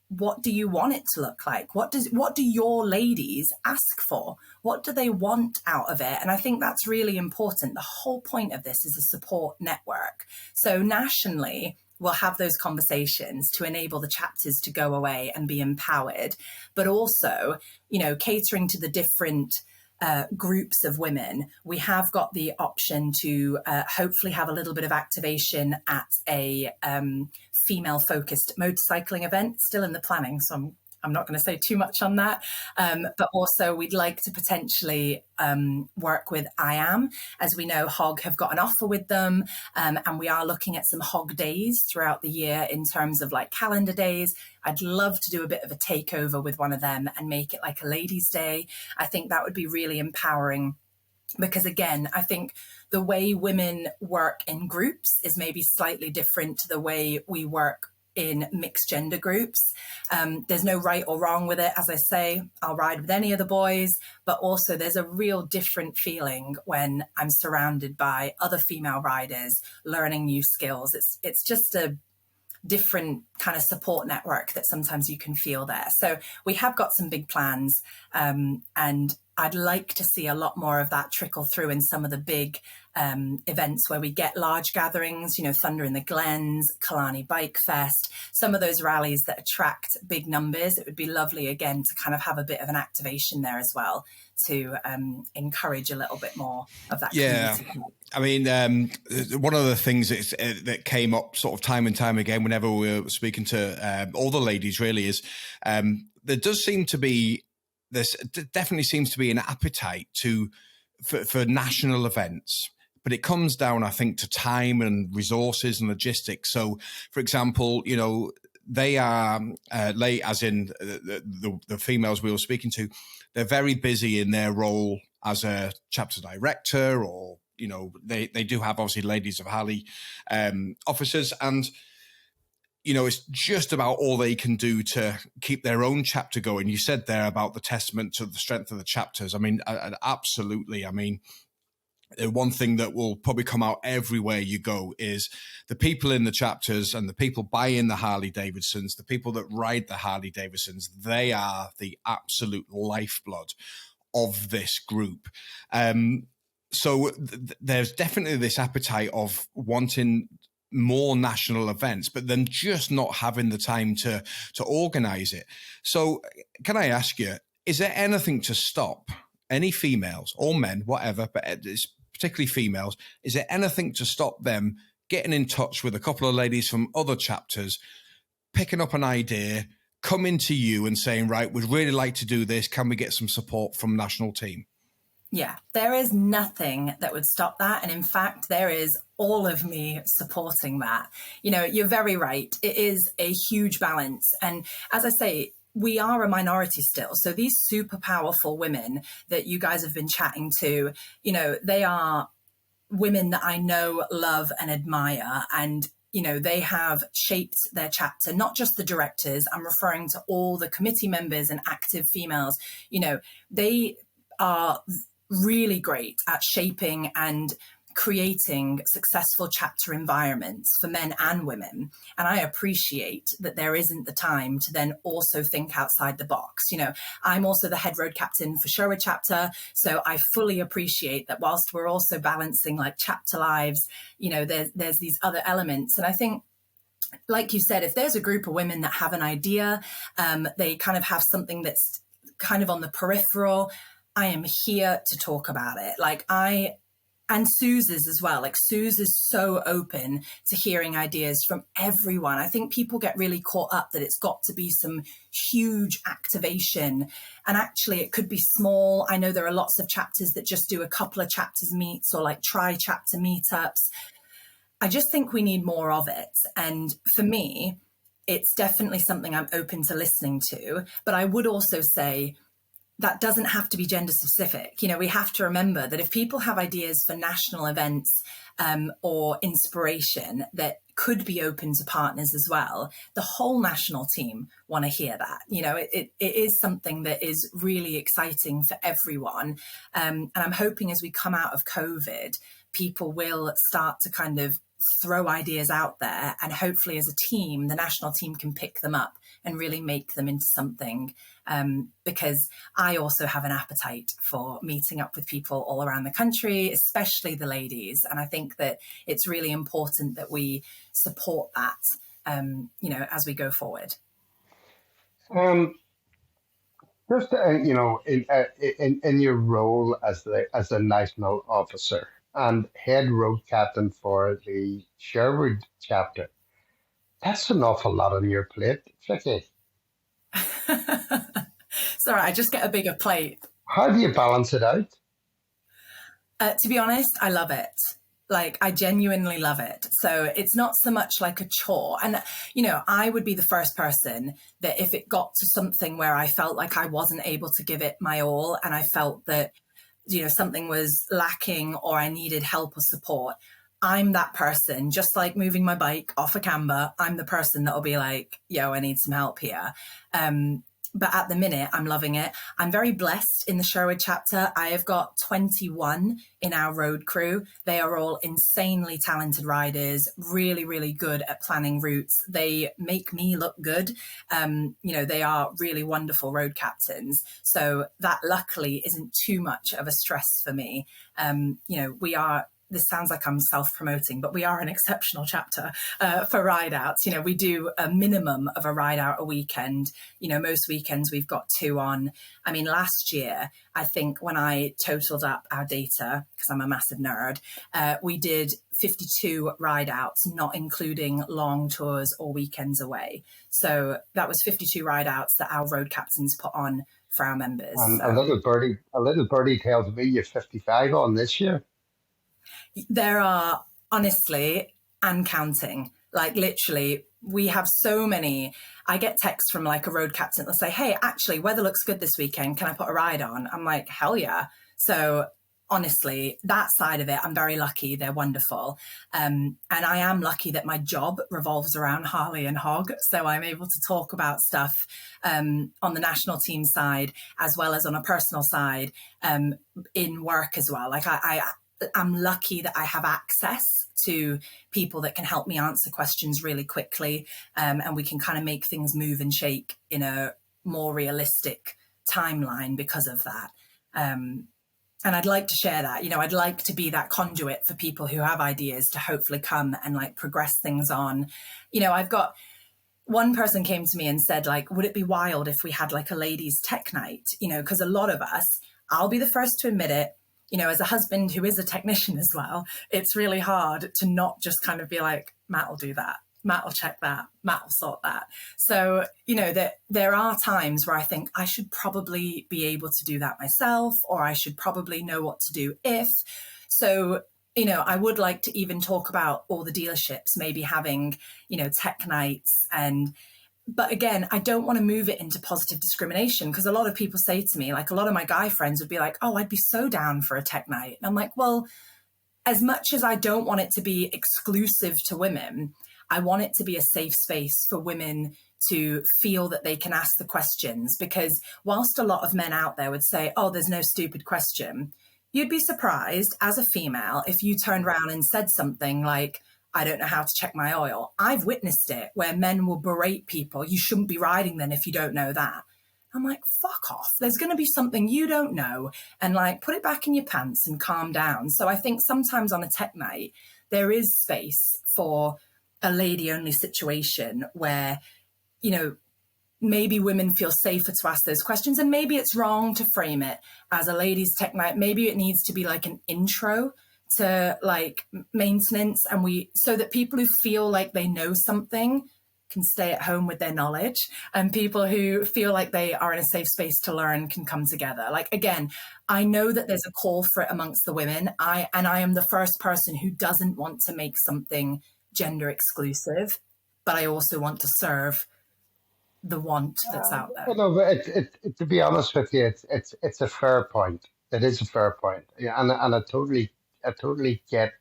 Speaker 3: what do you want it to look like? What do your ladies ask for? What do they want out of it? And I think that's really important. The whole point of this is a support network. So nationally, we'll have those conversations to enable the chapters to go away and be empowered, but also, catering to the different groups of women. We have got the option to hopefully have a little bit of activation at a female-focused motorcycling event, still in the planning, so I'm not going to say too much on that. But also we'd like to potentially work with IAM. As we know, HOG have got an offer with them, and we are looking at some HOG days throughout the year in terms of calendar days. I'd love to do a bit of a takeover with one of them and make it a ladies' day. I think that would be really empowering, because again, I think the way women work in groups is maybe slightly different to the way we work in mixed gender groups. There's no right or wrong with it. As I say, I'll ride with any of the boys, but also there's a real different feeling when I'm surrounded by other female riders learning new skills. It's just a different kind of support network that sometimes you can feel there. So we have got some big plans, and I'd like to see a lot more of that trickle through in some of the big events where we get large gatherings, Thunder in the Glens, Killarney Bike Fest, some of those rallies that attract big numbers. It would be lovely, again, to kind of have a bit of an activation there as well to encourage a little bit more of that community.
Speaker 1: I mean, one of the things that came up sort of time and time again whenever we were speaking to all the ladies really is there definitely seems to be an appetite for national events. But it comes down, I think, to time and resources and logistics. So, for example, they are late, as in the females we were speaking to, they're very busy in their role as a chapter director, or, they do have obviously Ladies of Harley officers, and, it's just about all they can do to keep their own chapter going. You said there about the testament to the strength of the chapters. I mean, absolutely. I mean, one thing that will probably come out everywhere you go is the people in the chapters and the people buying the Harley Davidsons, the people that ride the Harley Davidsons, they are the absolute lifeblood of this group. So there's definitely this appetite of wanting more national events, but then just not having the time to organize it. So can I ask you, is there anything to stop any females or men, whatever, but it's particularly females, is there anything to stop them getting in touch with a couple of ladies from other chapters, picking up an idea, coming to you and saying, right, we'd really like to do this. Can we get some support from national team?
Speaker 3: Yeah, there is nothing that would stop that. And in fact, there is all of me supporting that. You're very right. It is a huge balance. And as I say, we are a minority still. So these super powerful women that you guys have been chatting to, they are women that I know, love, and admire. And they have shaped their chapter, not just the directors. I'm referring to all the committee members and active females. They are really great at shaping and creating successful chapter environments for men and women. And I appreciate that there isn't the time to then also think outside the box. I'm also the head road captain for Sherwood Chapter. So I fully appreciate that whilst we're also balancing like chapter lives, there's these other elements. And I think, like you said, if there's a group of women that have an idea, they kind of have something that's kind of on the peripheral, I am here to talk about it. And Suze is as well. Like Suze is so open to hearing ideas from everyone. I think people get really caught up that it's got to be some huge activation. And actually it could be small. I know there are lots of chapters that just do a couple of chapters meets or like tri-chapter meetups. I just think we need more of it. And for me, it's definitely something I'm open to listening to. But I would also say, that doesn't have to be gender specific. We have to remember that if people have ideas for national events or inspiration that could be open to partners as well, the whole national team want to hear that. It is something that is really exciting for everyone. And I'm hoping as we come out of COVID, people will start to kind of throw ideas out there, and hopefully as a team, the national team can pick them up and really make them into something. Because I also have an appetite for meeting up with people all around the country, especially the ladies. And I think that it's really important that we support that, as we go forward.
Speaker 2: Just in your role as a national officer and head road captain for the Sherwood chapter, that's an awful lot on your plate, Vicky.
Speaker 3: Sorry, I just get a bigger plate.
Speaker 2: How do you balance it out?
Speaker 3: To be honest, I love it. Like, I genuinely love it. So it's not so much like a chore. And, I would be the first person that if it got to something where I felt like I wasn't able to give it my all and I felt that, something was lacking or I needed help or support, I'm that person. Just like moving my bike off a camber, I'm the person that'll be like, yo, I need some help here. But at the minute, I'm loving it. I'm very blessed in the Sherwood chapter. I have got 21 in our road crew. They are all insanely talented riders, really, really good at planning routes. They make me look good. They are really wonderful road captains. So that luckily isn't too much of a stress for me. This sounds like I'm self-promoting, but we are an exceptional chapter for ride outs. We do a minimum of a ride out a weekend. Most weekends we've got 2 on. I mean, last year, I think when I totaled up our data, because I'm a massive nerd, we did 52 ride outs, not including long tours or weekends away. So that was 52 ride outs that our road captains put on for our members.
Speaker 2: A little birdie tells me you're 55 on this year.
Speaker 3: There are, honestly, and counting, like literally, we have so many. I get texts from like a road captain that'll say, hey, actually, weather looks good this weekend. Can I put a ride on? I'm like, hell yeah. So honestly, that side of it, I'm very lucky. They're wonderful. And I am lucky that my job revolves around Harley and H.O.G. So I'm able to talk about stuff on the national team side, as well as on a personal side in work as well. Like I'm lucky that I have access to people that can help me answer questions really quickly, and we can kind of make things move and shake in a more realistic timeline because of that. And I'd like to share that. I'd like to be that conduit for people who have ideas to hopefully come and like progress things on. I've got one person came to me and said, like, would it be wild if we had like a ladies' tech night? Because a lot of us, I'll be the first to admit it, as a husband who is a technician as well, it's really hard to not just kind of be like, Matt will do that. Matt will check that. Matt will sort that. So, that there are times where I think I should probably be able to do that myself, or I should probably know what to do if. So, I would like to even talk about all the dealerships maybe having, tech nights but again, I don't want to move it into positive discrimination, because a lot of people say to me, like a lot of my guy friends would be like, oh, I'd be so down for a tech night. And I'm like, well, as much as I don't want it to be exclusive to women, I want it to be a safe space for women to feel that they can ask the questions. Because whilst a lot of men out there would say, oh, there's no stupid question, you'd be surprised as a female if you turned around and said something like, I don't know how to check my oil. I've witnessed it where men will berate people. You shouldn't be riding then if you don't know that. I'm like, fuck off. There's going to be something you don't know, and like put it back in your pants and calm down. So I think sometimes on a tech night, there is space for a lady only situation where, maybe women feel safer to ask those questions. And maybe it's wrong to frame it as a ladies' tech night. Maybe it needs to be like an intro to like maintenance, and so that people who feel like they know something can stay at home with their knowledge, and people who feel like they are in a safe space to learn can come together. Like, again, I know that there's a call for it amongst the women. I am the first person who doesn't want to make something gender exclusive, but I also want to serve the want that's out there.
Speaker 2: Well, no, but to be honest with you, it's a fair point. It is a fair point. Yeah, and I totally get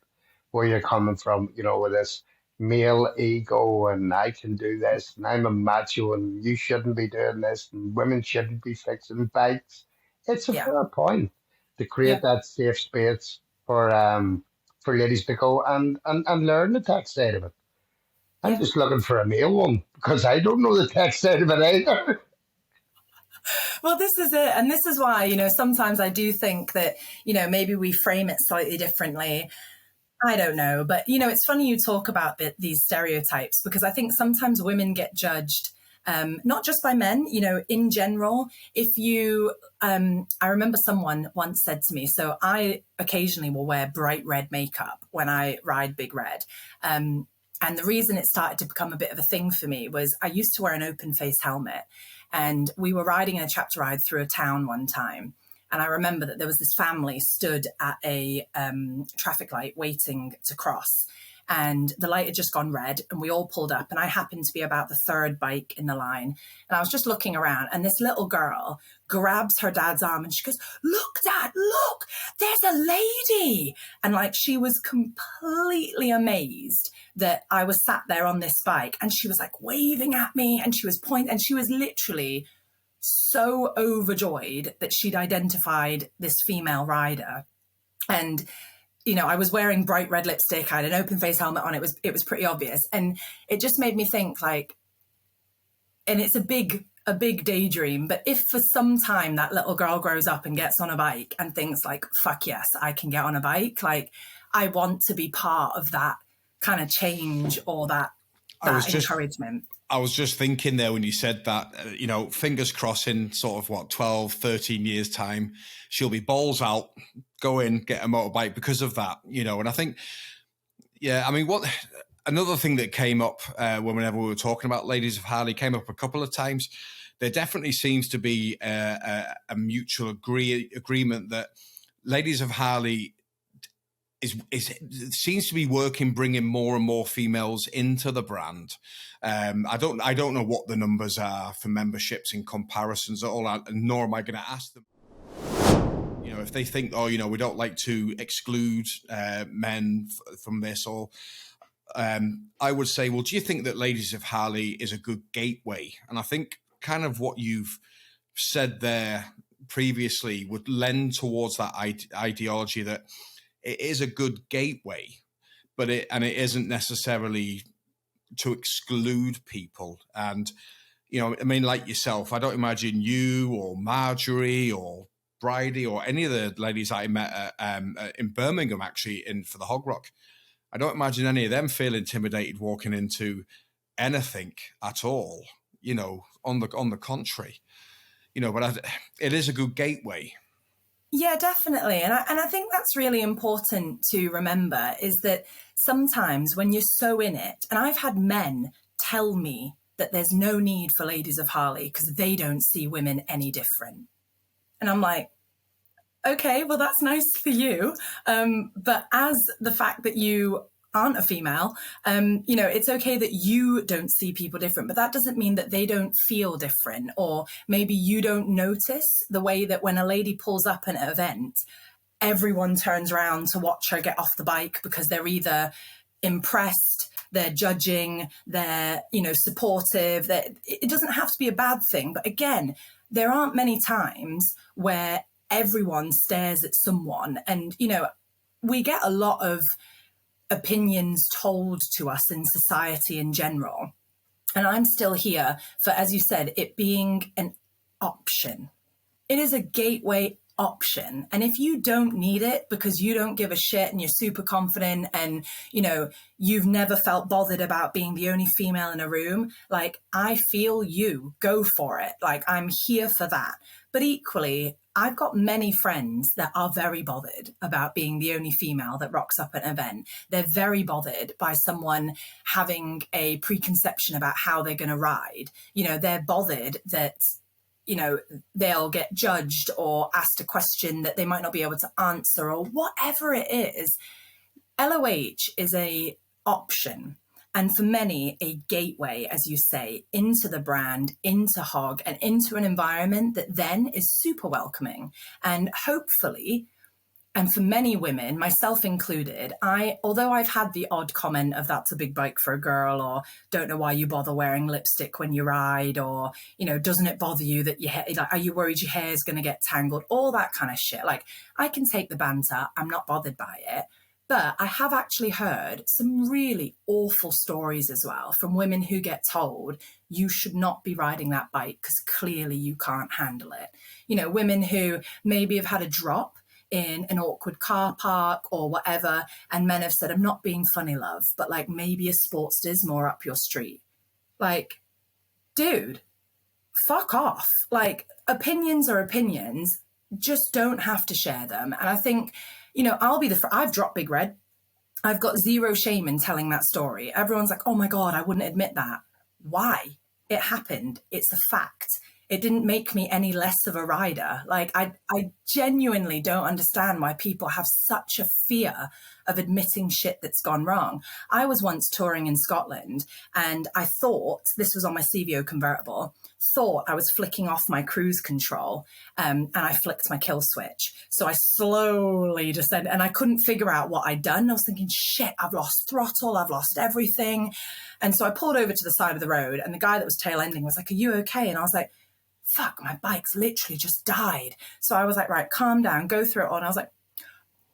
Speaker 2: where you're coming from, with this male ego, and I can do this, and I'm a macho, and you shouldn't be doing this, and women shouldn't be fixing bikes. It's a fair point to create that safe space for ladies to go and learn the tech side of it. I'm just looking for a male one, because I don't know the tech side of it either.
Speaker 3: Well, this is it. And this is why, sometimes I do think that, maybe we frame it slightly differently. I don't know. But, it's funny you talk about these stereotypes, because I think sometimes women get judged, not just by men, in general. If you, I remember someone once said to me, so I occasionally will wear bright red makeup when I ride Big Red. And the reason it started to become a bit of a thing for me was I used to wear an open face helmet, and we were riding in a chapter ride through a town one time. And I remember that there was this family stood at a traffic light waiting to cross, and the light had just gone red, and we all pulled up, and I happened to be about the third bike in the line. And I was just looking around, and this little girl grabs her dad's arm and she goes, look, Dad, look, there's a lady. And like, she was completely amazed that I was sat there on this bike, and she was like waving at me, and she was pointing, and she was literally so overjoyed that she'd identified this female rider. And I was wearing bright red lipstick, I had an open face helmet on, it was pretty obvious. And it just made me think, like, and it's a big daydream, but if for some time that little girl grows up and gets on a bike and thinks like, fuck yes, I can get on a bike, like, I want to be part of that kind of change, or that encouragement.
Speaker 1: I was just thinking there when you said that, fingers crossed, in sort of 12, 13 years time, she'll be balls out, go in, get a motorbike because of that, and I think, another thing that came up whenever we were talking about Ladies of Harley, came up a couple of times. There definitely seems to be a mutual agreement that Ladies of Harley seems to be working, bringing more and more females into the brand. I don't know what the numbers are for memberships in comparisons at all, nor am I going to ask them. If they think, we don't like to exclude men from this, or I would say, well, do you think that Ladies of Harley is a good gateway? And I think kind of what you've said there previously would lend towards that ideology that it is a good gateway, but it isn't necessarily to exclude people. And, like yourself, I don't imagine you or Marjorie or Bridie or any of the ladies I met in Birmingham, actually, for the Hog Rock. I don't imagine any of them feel intimidated walking into anything at all, on the contrary, but it is a good gateway.
Speaker 3: Yeah, definitely. And I think that's really important to remember, is that sometimes when you're so in it, and I've had men tell me that there's no need for Ladies of Harley because they don't see women any different. And I'm like, okay, well, that's nice for you. But as the fact that you aren't a female, it's okay that you don't see people different, but that doesn't mean that they don't feel different. Or maybe you don't notice the way that when a lady pulls up at an event, everyone turns around to watch her get off the bike because they're either impressed, they're judging, they're, supportive. It doesn't have to be a bad thing. But again, there aren't many times where everyone stares at someone. And, we get a lot of opinions told to us in society in general. And I'm still here for, as you said, it being an option. It is a gateway option. And if you don't need it because you don't give a shit and you're super confident and, you've never felt bothered about being the only female in a room, like, I feel you, go for it. Like, I'm here for that. But equally, I've got many friends that are very bothered about being the only female that rocks up at an event. They're very bothered by someone having a preconception about how they're going to ride. They're bothered that, they'll get judged or asked a question that they might not be able to answer or whatever it is. LOH is a option. And for many, a gateway, as you say, into the brand, into HOG, and into an environment that then is super welcoming. And hopefully, and for many women, myself included, although I've had the odd comment of that's a big bike for a girl, or don't know why you bother wearing lipstick when you ride, or, doesn't it bother you that your hair, like, are you worried your hair is going to get tangled? All that kind of shit. Like, I can take the banter. I'm not bothered by it. But I have actually heard some really awful stories as well from women who get told you should not be riding that bike because clearly you can't handle it. Women who maybe have had a drop in an awkward car park or whatever, and men have said, I'm not being funny, love, but like maybe a Sportster's more up your street. Like, dude, fuck off. Like, opinions are opinions. Just don't have to share them. And I think, I'll be I've dropped Big Red. I've got zero shame in telling that story. Everyone's like, oh my God, I wouldn't admit that. Why? It happened. It's a fact. It didn't make me any less of a rider. Like, I genuinely don't understand why people have such a fear of admitting shit that's gone wrong. I was once touring in Scotland and I thought, this was on my CVO convertible, thought I was flicking off my cruise control and I flicked my kill switch. So I slowly descended and I couldn't figure out what I'd done. I was thinking, shit, I've lost throttle, I've lost everything. And so I pulled over to the side of the road and the guy that was tail ending was like, are you okay? And I was like, fuck, my bike's literally just died. So I was like, right, calm down, go through it all. And I was like,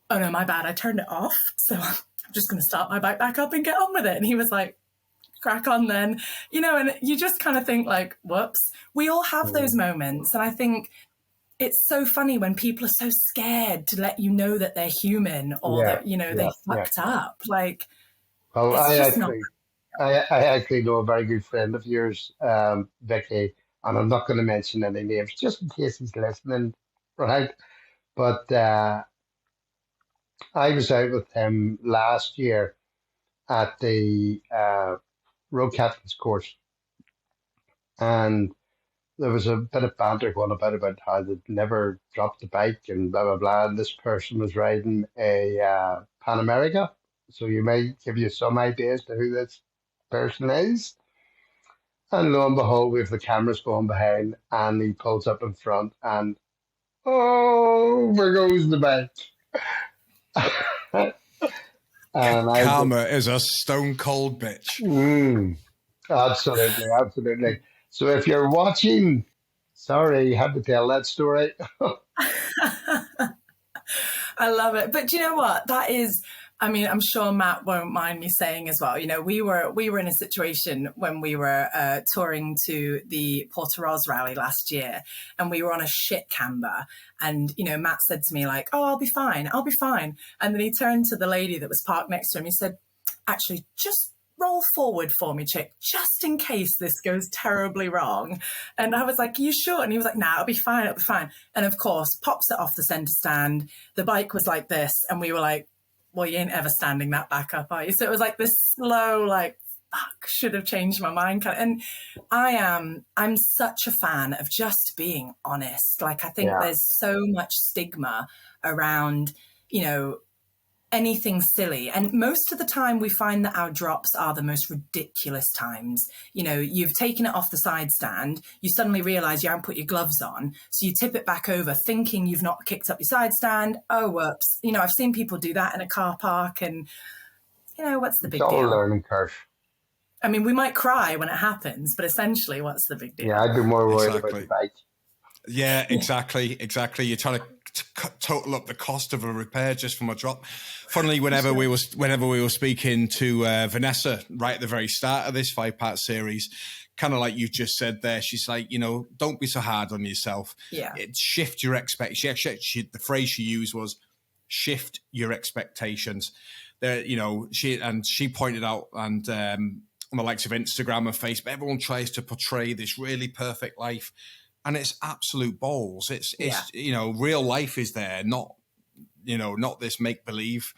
Speaker 3: oh no, my bad, I turned it off. So I'm just going to start my bike back up and get on with it. And he was like, crack on then. And you just kind of think like, whoops. We all have those moments. And I think it's so funny when people are so scared to let you know that they're human or that, they fucked up. Like,
Speaker 2: well,
Speaker 3: I
Speaker 2: actually know a very good friend of yours, Vicky, and I'm not going to mention any names just in case he's listening, right? But I was out with him last year at the road captain's course, and there was a bit of banter going about how they'd never dropped the bike and blah blah blah. And this person was riding a Pan America, so you may give you some idea as to who this person is. And lo and behold, we have the cameras going behind, and he pulls up in front, and there goes the bike. And
Speaker 1: Karma is a stone cold bitch.
Speaker 2: Absolutely. So if you're watching, sorry, had to tell that story.
Speaker 3: I love it. But do you know what? That is, I mean, I'm sure Matt won't mind me saying as well, we were in a situation when we were touring to the Portoroz rally last year, and we were on a shit camber. And, Matt said to me like, oh, I'll be fine. And then he turned to the lady that was parked next to him. He said, actually, just roll forward for me, chick, just in case this goes terribly wrong. And I was like, you sure? And he was like, nah, it'll be fine, it'll be fine. And of course, pops it off the center stand. The bike was like this. And we were like, well, you ain't ever standing that back up, are you? So it was like this slow, like, fuck, should have changed my mind. And I'm such a fan of just being honest. Like, I think there's so much stigma around, you know, anything silly. And most of the time we find that our drops are the most ridiculous times. You know, you've taken it off the side stand, you suddenly realize you haven't put your gloves on. So you tip it back over thinking you've not kicked up your side stand. Oh, whoops. You know, I've seen people do that in a car park and, you know, what's the big deal?
Speaker 2: It's all a learning curve.
Speaker 3: I mean, we might cry when it happens, but essentially, what's the big deal?
Speaker 2: Yeah, I'd be more worried about the bike.
Speaker 1: Yeah, exactly. You're trying to total up the cost of a repair just from a drop. Funnily, whenever we were speaking to Vanessa right at the very start of this 5-part series, kind of like you just said there, she's like, you know, don't be so hard on yourself.
Speaker 3: Yeah,
Speaker 1: Shift your expectations. The phrase she used was shift your expectations. There, you know, she pointed out and. On the likes of Instagram and Facebook, everyone tries to portray this really perfect life, and it's absolute balls. It's you know, real life is there, not this make believe.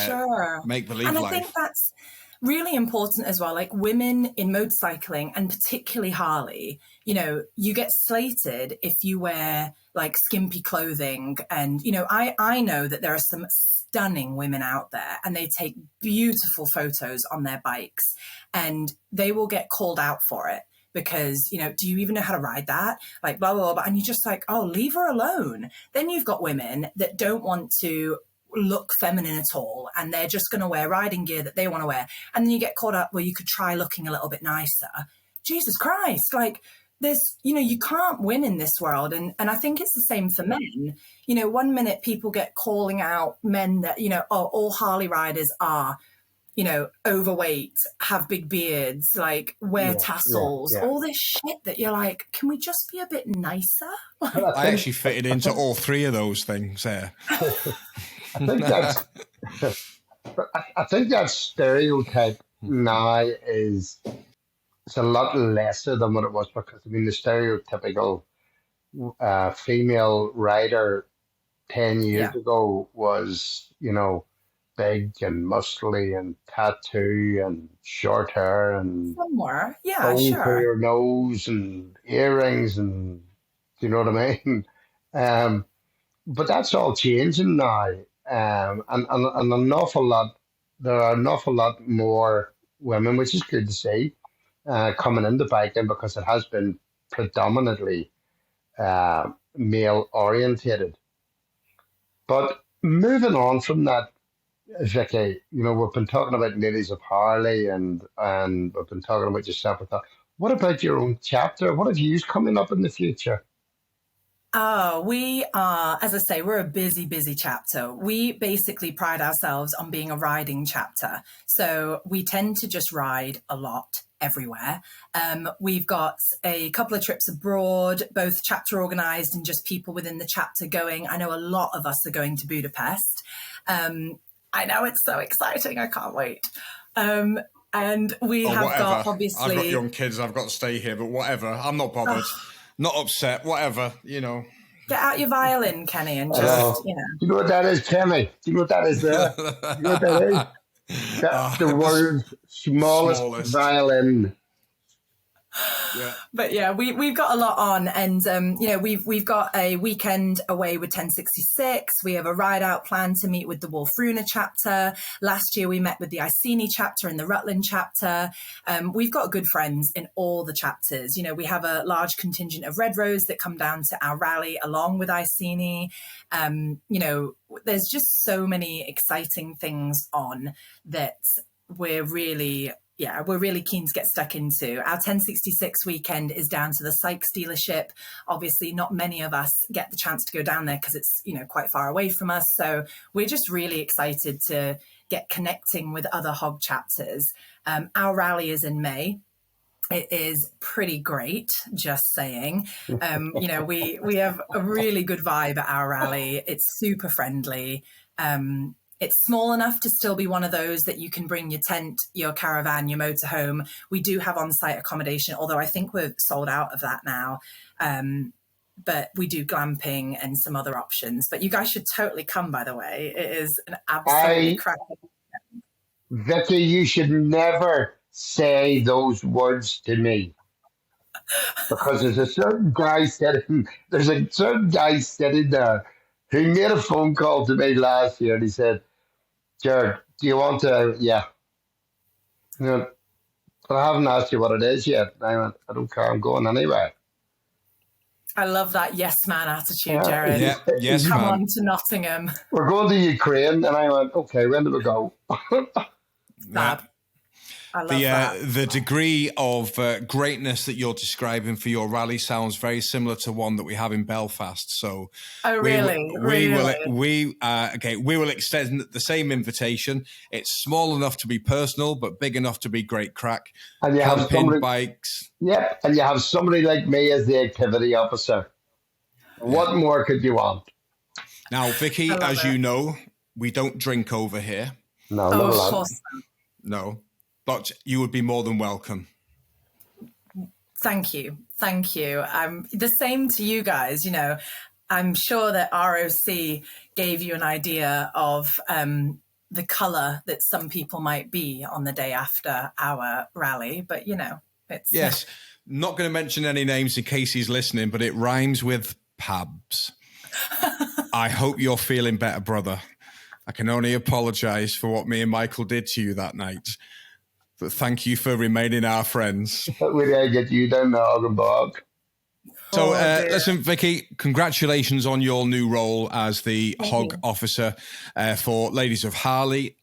Speaker 3: Sure,
Speaker 1: make believe.
Speaker 3: And
Speaker 1: life.
Speaker 3: I think that's really important as well. Like women in motorcycling and particularly Harley, you know, you get slated if you wear like skimpy clothing, and you know, I know that there are some stunning women out there and they take beautiful photos on their bikes and they will get called out for it because, you know, do you even know how to ride that? Like blah, blah, blah. And you're just like, oh, leave her alone. Then you've got women that don't want to look feminine at all and they're just going to wear riding gear that they want to wear. And then you get caught up where you could try looking a little bit nicer. Jesus Christ. Like, there's, you know, you can't win in this world. And I think it's the same for men. You know, one minute people get calling out men that, you know, oh, all Harley riders are, you know, overweight, have big beards, like wear tassels, all this shit that you're like, can we just be a bit nicer?
Speaker 1: I actually fitted into all three of those things there.
Speaker 2: I think that stereotype now is it's a lot lesser than what it was, because I mean the stereotypical female rider 10 years ago was, you know, big and muscly and tattoo and short hair and
Speaker 3: somewhere,
Speaker 2: bone to her nose and earrings and you know what I mean. But that's all changing now, and an awful lot. There are an awful lot more women, which is good to see, coming into biking because it has been predominantly male orientated. But moving on from that, Vicky, you know, we've been talking about Ladies of Harley and we've been talking about yourself with that. What about your own chapter? What have you coming up in the future?
Speaker 3: Oh, we are, as I say, we're a busy chapter. We basically pride ourselves on being a riding chapter. So we tend to just ride a lot everywhere. We've got a couple of trips abroad, both chapter organised and just people within the chapter going. I know a lot of us are going to Budapest. I know, it's so exciting. I can't wait. And we have
Speaker 1: whatever.
Speaker 3: got, obviously...
Speaker 1: I've got young kids. I've got to stay here, but whatever. I'm not bothered. Not upset. Whatever, you know.
Speaker 3: Get out your violin, Kenny, and just, you know.
Speaker 2: Do you know what that is, Kenny? Do you know what that is there? Do you know what that is? That's the world's smallest violin.
Speaker 1: Yeah.
Speaker 3: But yeah, we've got a lot on, and you know, we've got a weekend away with 1066. We have a ride out plan to meet with the Wolfruna chapter. Last year we met with the Iceni chapter and the Rutland chapter. We've got good friends in all the chapters. You know, we have a large contingent of Red Rose that come down to our rally along with Iceni. You know, there's just so many exciting things on that we're really keen to get stuck into. Our 1066 weekend is down to the Sykes dealership. Obviously, not many of us get the chance to go down there because it's, you know, quite far away from us. So we're just really excited to get connecting with other HOG chapters. Our rally is in May. It is pretty great, just saying. You know, we have a really good vibe at our rally. It's super friendly. it's small enough to still be one of those that you can bring your tent, your caravan, your motorhome. We do have on-site accommodation, although I think we're sold out of that now. But we do glamping and some other options. But you guys should totally come, by the way. It is an absolutely cracking.
Speaker 2: Vicky, you should never say those words to me. Because there's a certain guy sitting there who made a phone call to me last year and he said, Jared, do you want to, yeah. But I haven't asked you what it is yet. And I went, I don't care, I'm going anyway.
Speaker 3: I love that yes man attitude, Jared.
Speaker 1: Yeah, yes,
Speaker 3: Come
Speaker 1: man.
Speaker 3: on to Nottingham.
Speaker 2: We're going to Ukraine. And I went, okay, when do we go?
Speaker 3: Fab. I love that.
Speaker 1: The degree of greatness that you're describing for your rally sounds very similar to one that we have in Belfast. So,
Speaker 3: oh really?
Speaker 1: We will extend the same invitation. It's small enough to be personal, but big enough to be great crack.
Speaker 2: And you have somebody,
Speaker 1: bikes.
Speaker 2: Yeah, and you have somebody like me as the activity officer. What more could you want?
Speaker 1: Now, Vicky, as you know, we don't drink over here.
Speaker 2: No,
Speaker 3: of course.
Speaker 1: No. But you would be more than welcome.
Speaker 3: Thank you. The same to you guys. You know, I'm sure that ROC gave you an idea of the colour that some people might be on the day after our rally. But, you know, it's...
Speaker 1: Yes. Not going to mention any names in case he's listening, but it rhymes with Pabs. I hope you're feeling better, brother. I can only apologise for what me and Michael did to you that night. But thank you for remaining our friends.
Speaker 2: We did get you down the HOG-POD.
Speaker 1: So, listen, Vicky, congratulations on your new role as the HOG officer for Ladies of Harley.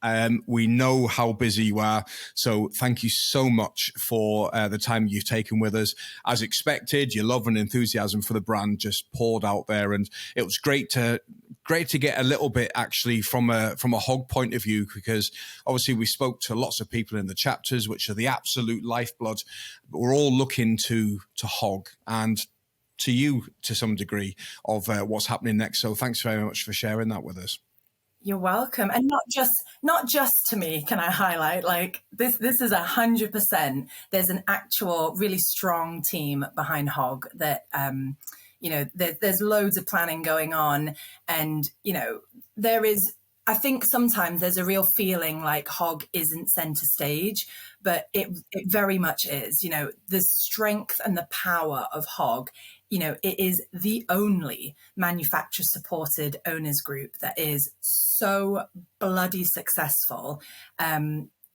Speaker 1: We know how busy you are, so thank you so much for the time you've taken with us. As expected, your love and enthusiasm for the brand just poured out there, and it was great to get a little bit actually from a HOG point of view, because obviously we spoke to lots of people in the chapters, which are the absolute lifeblood, but we're all looking to HOG and to you to some degree of what's happening next. So thanks very much for sharing that with us.
Speaker 3: You're welcome. And not just to me, can I highlight, like this is 100%. There's an actual really strong team behind HOG that, you know, there's loads of planning going on. And, you know, I think sometimes there's a real feeling like HOG isn't center stage, but it very much is. You know, the strength and the power of HOG, you know, it is the only manufacturer supported owners group that is so bloody successful.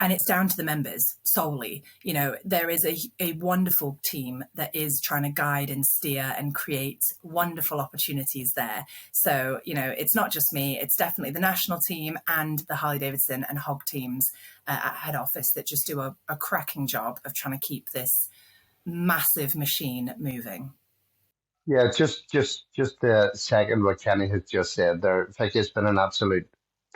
Speaker 3: And it's down to the members solely. You know, there is a wonderful team that is trying to guide and steer and create wonderful opportunities there. So, you know, it's not just me, it's definitely the national team and the Harley-Davidson and HOG teams at head office that just do a cracking job of trying to keep this massive machine moving.
Speaker 2: Yeah, just to second what Kenny has just said there, Vicky, it's been an absolute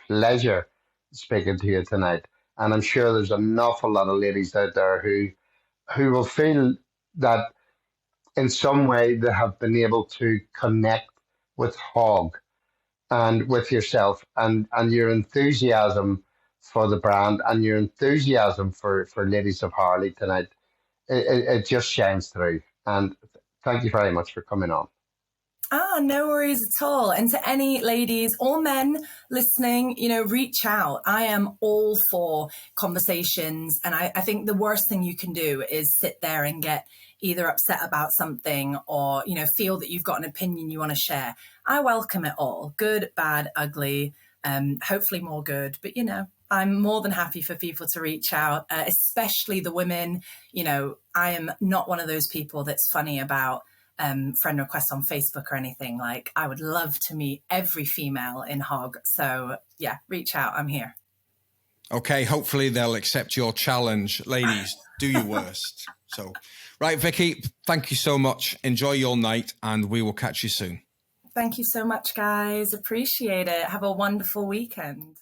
Speaker 2: pleasure speaking to you tonight. And I'm sure there's an awful lot of ladies out there who will feel that in some way they have been able to connect with HOG and with yourself and your enthusiasm for the brand and your enthusiasm for Ladies of Harley tonight. It just shines through. And thank you very much for coming on.
Speaker 3: No worries at all. And to any ladies or men listening, you know, reach out. I am all for conversations. And I think the worst thing you can do is sit there and get either upset about something or, you know, feel that you've got an opinion you want to share. I welcome it all. Good, bad, ugly, hopefully more good. But, you know, I'm more than happy for people to reach out, especially the women. You know, I am not one of those people that's funny about friend requests on Facebook or anything. Like, I would love to meet every female in HOG. So yeah, reach out. I'm here.
Speaker 1: Okay, hopefully they'll accept your challenge. Ladies, do your worst. So, right, Vicky, thank you so much. Enjoy your night and we will catch you soon.
Speaker 3: Thank you so much, guys. Appreciate it. Have a wonderful weekend.